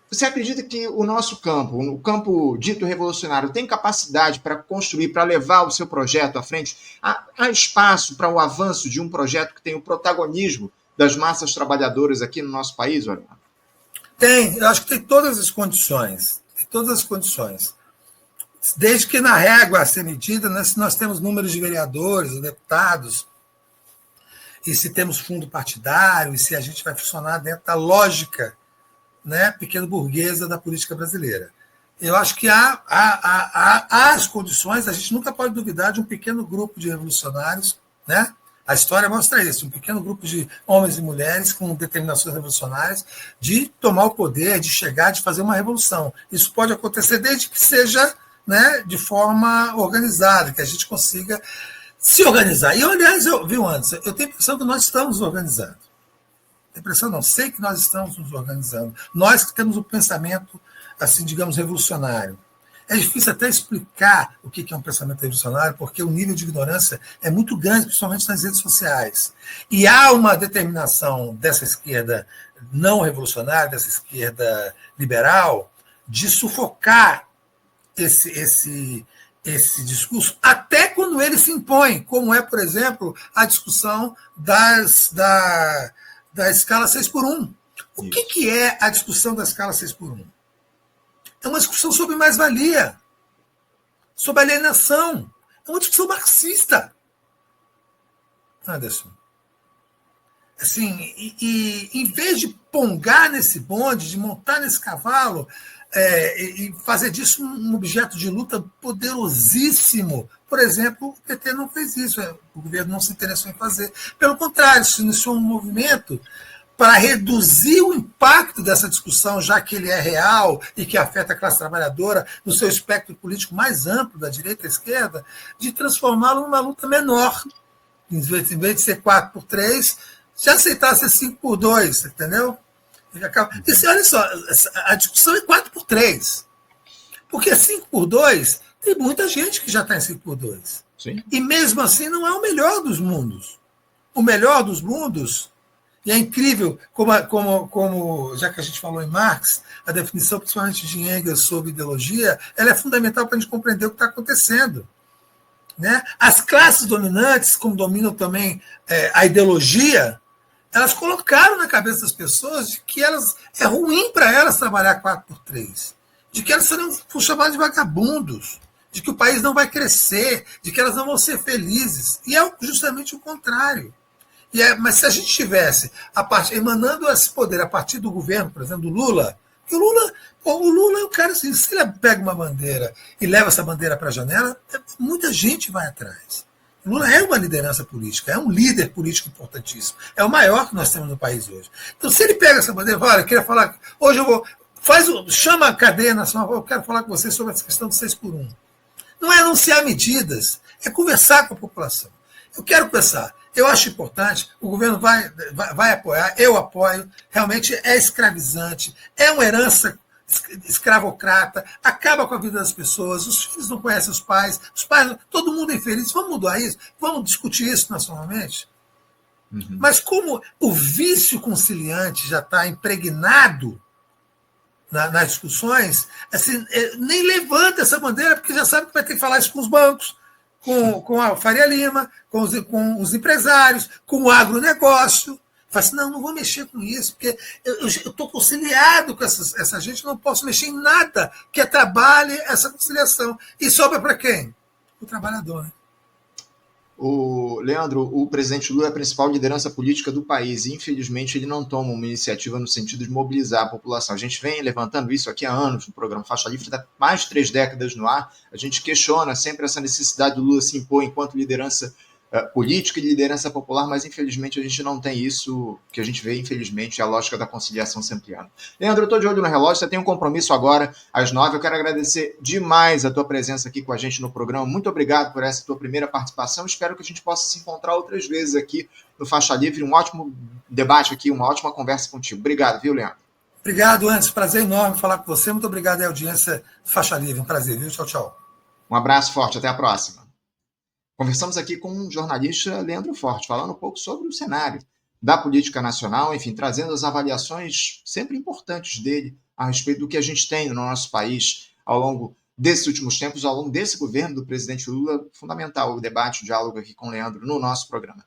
você acredita que o nosso campo, o campo dito revolucionário, tem capacidade para construir, para levar o seu projeto à frente? Há espaço para o avanço de um projeto que tem o protagonismo das massas trabalhadoras aqui no nosso país, Orlando? Tem, eu acho que tem todas as condições. Tem todas as condições. Desde que na régua a ser medida, nós temos números de vereadores, deputados, e se temos fundo partidário, e se a gente vai funcionar dentro da lógica, né, pequeno-burguesa da política brasileira. Eu acho que há as condições, a gente nunca pode duvidar de um pequeno grupo de revolucionários, né? A história mostra isso, um pequeno grupo de homens e mulheres com determinações revolucionárias de tomar o poder, de chegar, de fazer uma revolução. Isso pode acontecer desde que seja, né, de forma organizada, que a gente consiga se organizar. E, aliás, viu, Anderson, eu tenho a impressão que nós estamos organizando. Impressão não, sei que nós estamos nos organizando. Nós que temos um pensamento, assim, digamos, revolucionário. É difícil até explicar o que é um pensamento revolucionário, porque o nível de ignorância é muito grande, principalmente nas redes sociais. E há uma determinação dessa esquerda não revolucionária, dessa esquerda liberal, de sufocar esse discurso, até quando ele se impõe, como é, por exemplo, a discussão da escala 6x1. O que é a discussão da escala 6x1? É uma discussão sobre mais-valia, sobre alienação. É uma discussão marxista. Anderson. Assim, e em vez de pongar nesse bonde, de montar nesse cavalo, e fazer disso um objeto de luta poderosíssimo. Por exemplo, o PT não fez isso, o governo não se interessou em fazer. Pelo contrário, se iniciou um movimento para reduzir o impacto dessa discussão, já que ele é real e que afeta a classe trabalhadora no seu espectro político mais amplo, da direita à esquerda, de transformá-lo numa luta menor. Em vez de ser 4x3, já aceitar ser 5x2, entendeu? E olha só, a discussão é 4x3. Porque 5x2, tem muita gente que já está em 5x2. Sim. E mesmo assim não é o melhor dos mundos. O melhor dos mundos, e é incrível como já que a gente falou em Marx, a definição principalmente de Engels sobre ideologia, ela é fundamental para a gente compreender o que está acontecendo. Né? As classes dominantes, como dominam também a ideologia, elas colocaram na cabeça das pessoas de que é ruim para elas trabalhar 4x3, de que elas serão chamadas de vagabundos, de que o país não vai crescer, de que elas não vão ser felizes. E é justamente o contrário. Mas se a gente tivesse emanando esse poder a partir do governo, por exemplo, do Lula, que o Lula é o cara assim, se ele pega uma bandeira e leva essa bandeira para a janela, muita gente vai atrás. Lula é uma liderança política, é um líder político importantíssimo. É o maior que nós temos no país hoje. Então, se ele pega essa bandeira e fala, olha, eu queria falar, hoje eu vou, chama a cadeia nacional, eu quero falar com você sobre essa questão do 6x1. Não é anunciar medidas, é conversar com a população. Eu quero pensar, eu acho importante, o governo vai apoiar, eu apoio, realmente é escravizante, é uma herança escravocrata, acaba com a vida das pessoas, os filhos não conhecem os pais, todo mundo é infeliz. Vamos mudar isso? Vamos discutir isso nacionalmente? Uhum. Mas como o vício conciliante já está impregnado nas discussões, assim, nem levanta essa bandeira, porque já sabe que vai ter que falar isso com os bancos, com a Faria Lima, com os empresários, com o agronegócio. Fala assim, não vou mexer com isso, porque eu estou conciliado com essa gente, não posso mexer em nada que trabalhe essa conciliação. E sobra para quem? O trabalhador. Né? Leandro, o presidente Lula é a principal liderança política do país e, infelizmente, ele não toma uma iniciativa no sentido de mobilizar a população. A gente vem levantando isso aqui há anos no programa Faixa Livre, está mais de 3 décadas no ar. A gente questiona sempre essa necessidade do Lula se impor enquanto liderança político e de liderança popular, mas infelizmente a gente não tem isso que a gente vê, infelizmente, é a lógica da conciliação sempliana. Leandro, eu estou de olho no relógio, você tem um compromisso agora às 9h, eu quero agradecer demais a tua presença aqui com a gente no programa, muito obrigado por essa tua primeira participação, espero que a gente possa se encontrar outras vezes aqui no Faixa Livre, um ótimo debate aqui, uma ótima conversa contigo. Obrigado, viu, Leandro? Obrigado, Anderson, prazer enorme falar com você, muito obrigado à audiência Faixa Livre, um prazer, viu? Tchau, tchau. Um abraço forte, até a próxima. Conversamos aqui com o jornalista Leandro Forte, falando um pouco sobre o cenário da política nacional, enfim, trazendo as avaliações sempre importantes dele a respeito do que a gente tem no nosso país ao longo desses últimos tempos, ao longo desse governo do presidente Lula. Fundamental o debate, o diálogo aqui com o Leandro no nosso programa.